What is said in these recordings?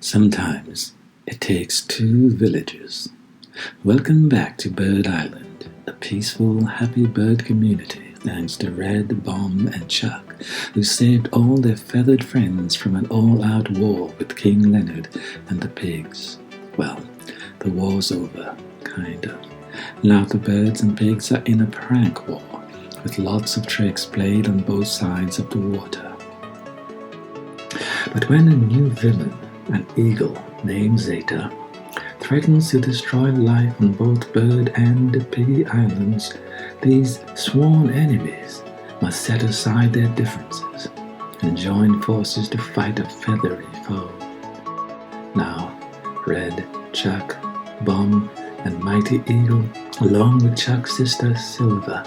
Sometimes it takes two villages. Welcome back to Bird Island, a peaceful, happy bird community thanks to Red, Bomb, and Chuck, who saved all their feathered friends from an all-out war with King Leonard and the pigs. Well, the war's over, kind of. Now the birds and pigs are in a prank war, with lots of tricks played on both sides of the water. But when a new villain, an eagle named Zeta, threatens to destroy life on both Bird and Piggy Islands, these sworn enemies must set aside their differences and join forces to fight a feathery foe. Now, Red, Chuck, Bomb, and Mighty Eagle, along with Chuck's sister Silver,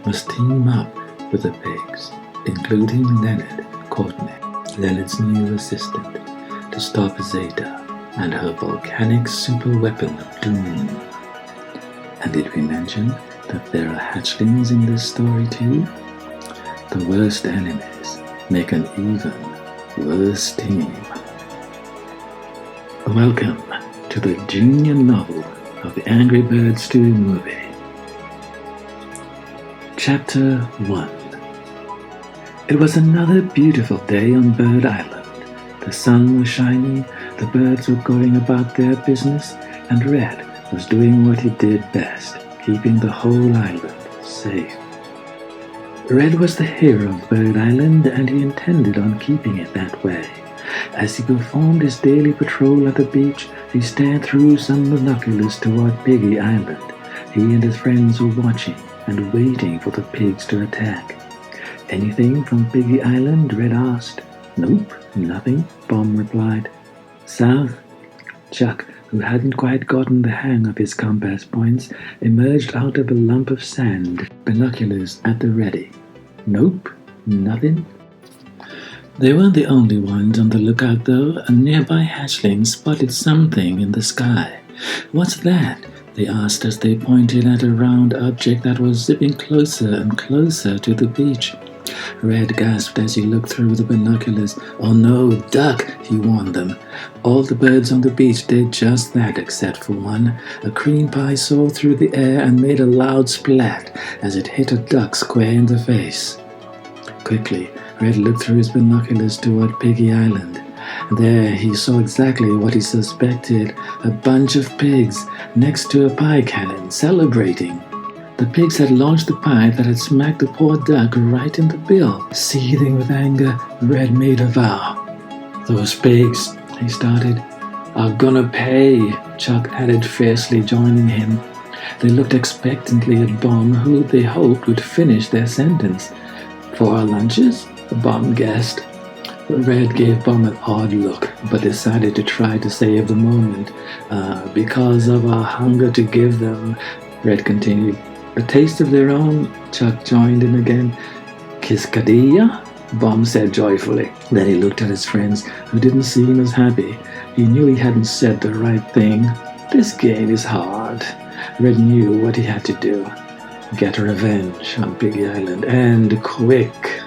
must team up with the pigs, including Leonard Courtney, Leonard's new assistant, to stop Zeta and her volcanic super weapon of doom. And did we mention that there are hatchlings in this story too? The worst enemies make an even worse team. Welcome to the junior novel of the Angry Birds 2 movie. Chapter 1. It was another beautiful day on Bird Island. The sun was shining, the birds were going about their business, and Red was doing what he did best, keeping the whole island safe. Red was the hero of Bird Island, and he intended on keeping it that way. As he performed his daily patrol at the beach, he stared through some binoculars toward Piggy Island. He and his friends were watching and waiting for the pigs to attack. "Anything from Piggy Island?" Red asked. "Nope, nothing," Bomb replied. "South?" Chuck, who hadn't quite gotten the hang of his compass points, emerged out of a lump of sand, binoculars at the ready. "Nope, nothing." They weren't the only ones on the lookout though. A nearby hatchling spotted something in the sky. "What's that?" they asked as they pointed at a round object that was zipping closer and closer to the beach. Red gasped as he looked through the binoculars. "Oh no, duck!" he warned them. All the birds on the beach did just that except for one. A cream pie soared through the air and made a loud splat as it hit a duck square in the face. Quickly, Red looked through his binoculars toward Piggy Island. There he saw exactly what he suspected, a bunch of pigs next to a pie cannon, celebrating. The pigs had launched the pie that had smacked the poor duck right in the bill. Seething with anger, Red made a vow. "Those pigs," he started. "are gonna pay," Chuck added fiercely, joining him. They looked expectantly at Bomb, who they hoped would finish their sentence. "For our lunches?" Bomb guessed. Red gave Bomb an odd look, but decided to try to save the moment. Because of our hunger to give them," Red continued. "A taste of their own," Chuck joined in again. "Kiscadilla?" Bomb said joyfully. Then he looked at his friends, who didn't seem as happy. He knew he hadn't said the right thing. This game is hard. Red knew what he had to do. Get revenge on Piggy Island, and quick.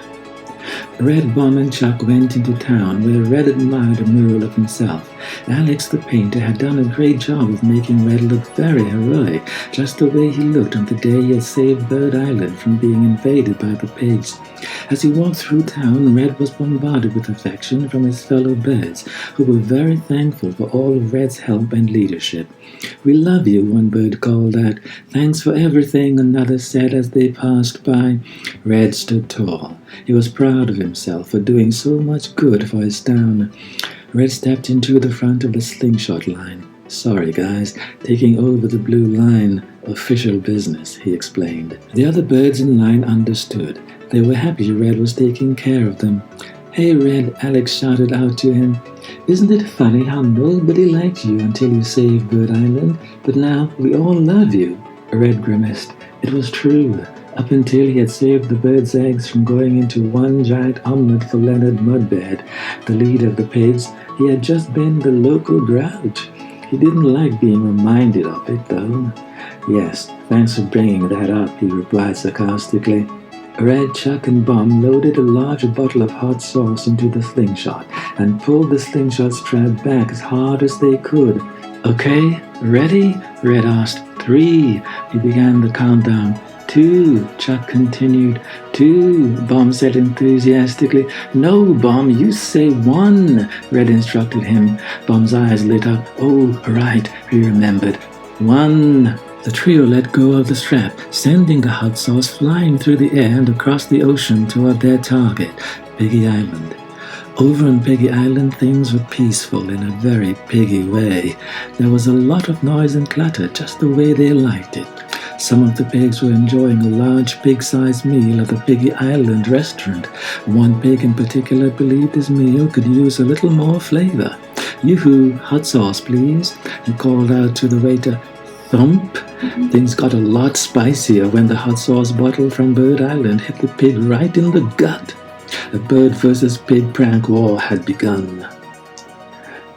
Red, Bomb, and Chuck went into town, where Red admired a mural of himself. Alex the painter had done a great job of making Red look very heroic, just the way he looked on the day he had saved Bird Island from being invaded by the pigs. As he walked through town, Red was bombarded with affection from his fellow birds, who were very thankful for all of Red's help and leadership. "We love you," one bird called out. "Thanks for everything," another said as they passed by. Red stood tall. He was proud of himself for doing so much good for his town. Red stepped into the front of the slingshot line. "Sorry, guys, taking over the blue line. Official business," he explained. The other birds in line understood. They were happy Red was taking care of them. "Hey, Red," Alex shouted out to him. "Isn't it funny how nobody liked you until you saved Bird Island, but now we all love you?" Red grimaced. It was true. Up until he had saved the birds' eggs from going into one giant omelette for Leonard Mudbed, the leader of the pigs, he had just been the local grouch. He didn't like being reminded of it, though. "Yes, thanks for bringing that up," he replied sarcastically. Red, Chuck, and Bum loaded a large bottle of hot sauce into the slingshot and pulled the slingshot strap back as hard as they could. "Okay, ready?" Red asked. "3." He began the countdown. 2, Chuck continued. 2, Bum said enthusiastically. "No, Bum, you say 1, Red instructed him. Bum's eyes lit up. "Oh, right," he remembered. 1. The trio let go of the strap, sending the hot sauce flying through the air and across the ocean toward their target, Piggy Island. Over on Piggy Island, things were peaceful in a very piggy way. There was a lot of noise and clutter, just the way they liked it. Some of the pigs were enjoying a large pig-sized meal at the Piggy Island restaurant. One pig in particular believed his meal could use a little more flavor. "Yoo-hoo, hot sauce, please," he called out to the waiter. Thump! Things got a lot spicier when the hot sauce bottle from Bird Island hit the pig right in the gut. A bird versus pig prank war had begun.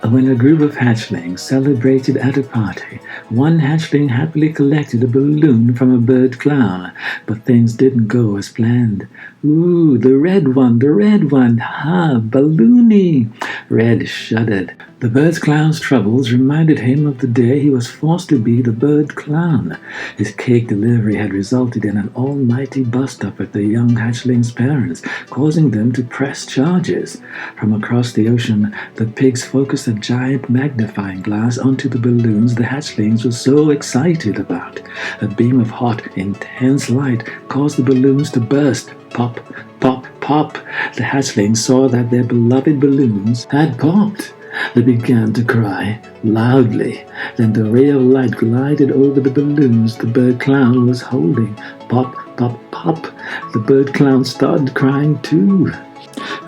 When a group of hatchlings celebrated at a party, one hatchling happily collected a balloon from a bird clown, but things didn't go as planned. "Ooh, the red one, ha, balloony!" Red shuddered. The bird clown's troubles reminded him of the day he was forced to be the bird clown. His cake delivery had resulted in an almighty bust-up at the young hatchling's parents, causing them to press charges. From across the ocean, the pigs focused a giant magnifying glass onto the balloons the hatchlings were so excited about. A beam of hot, intense light caused the balloons to burst. Pop, pop, pop. The hatchlings saw that their beloved balloons had popped. They began to cry, loudly. Then the ray of light glided over the balloons the bird clown was holding. Pop, pop, pop. The bird clown started crying too.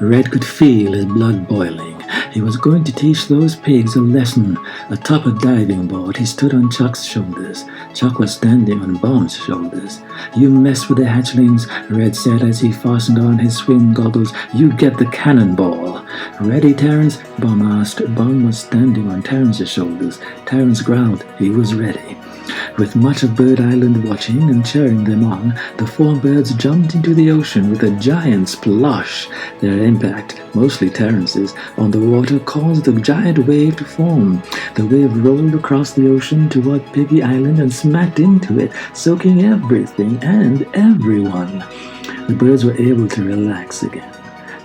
Red could feel his blood boiling. He was going to teach those pigs a lesson. Atop a diving board, he stood on Chuck's shoulders. Chuck was standing on Bum's shoulders. "You mess with the hatchlings," Red said as he fastened on his swim goggles. "You get the cannonball." "Ready, Terrence?" Bum asked. Bum was standing on Terrence's shoulders. Terrence growled. He was ready. With much of Bird Island watching and cheering them on, the 4 birds jumped into the ocean with a giant splosh. Their impact, mostly Terrence's, on the water caused a giant wave to form. The wave rolled across the ocean toward Piggy Island and smacked into it, soaking everything and everyone. The birds were able to relax again.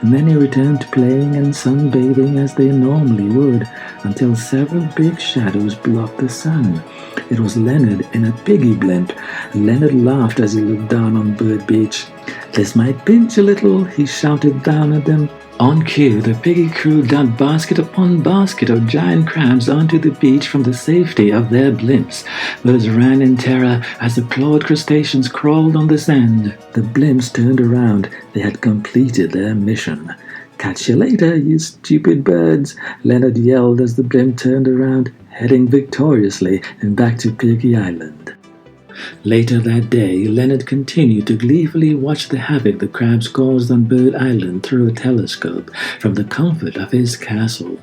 Many returned to playing and sunbathing as they normally would, until several big shadows blocked the sun. It was Leonard in a piggy blimp. Leonard laughed as he looked down on Bird Beach. "This might pinch a little," he shouted down at them. On cue, the piggy crew dumped basket upon basket of giant crabs onto the beach from the safety of their blimps. Birds ran in terror as the clawed crustaceans crawled on the sand. The blimps turned around. They had completed their mission. "Catch you later, you stupid birds," Leonard yelled as the blimp turned around, heading victoriously and back to Piggy Island. Later that day, Leonard continued to gleefully watch the havoc the crabs caused on Bird Island through a telescope from the comfort of his castle.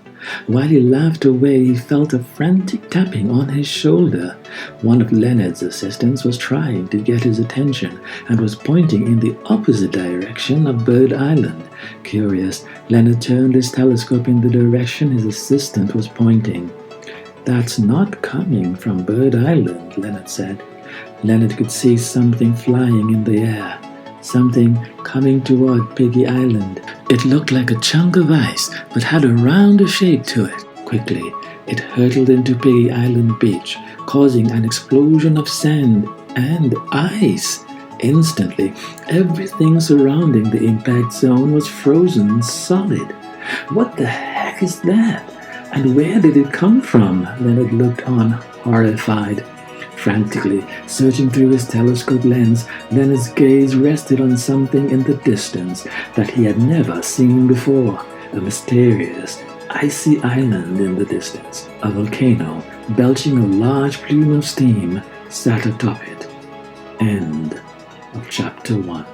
While he laughed away, he felt a frantic tapping on his shoulder. One of Leonard's assistants was trying to get his attention and was pointing in the opposite direction of Bird Island. Curious, Leonard turned his telescope in the direction his assistant was pointing. "That's not coming from Bird Island," Leonard said. Leonard could see something flying in the air, something coming toward Piggy Island. It looked like a chunk of ice, but had a rounder shape to it. Quickly, it hurtled into Piggy Island beach, causing an explosion of sand and ice. Instantly, everything surrounding the impact zone was frozen solid. "What the heck is that? And where did it come from?" Leonard looked on, horrified. Frantically searching through his telescope lens, Leonard's gaze rested on something in the distance that he had never seen before. A mysterious, icy island in the distance. A volcano, belching a large plume of steam, sat atop it. End of Chapter 1.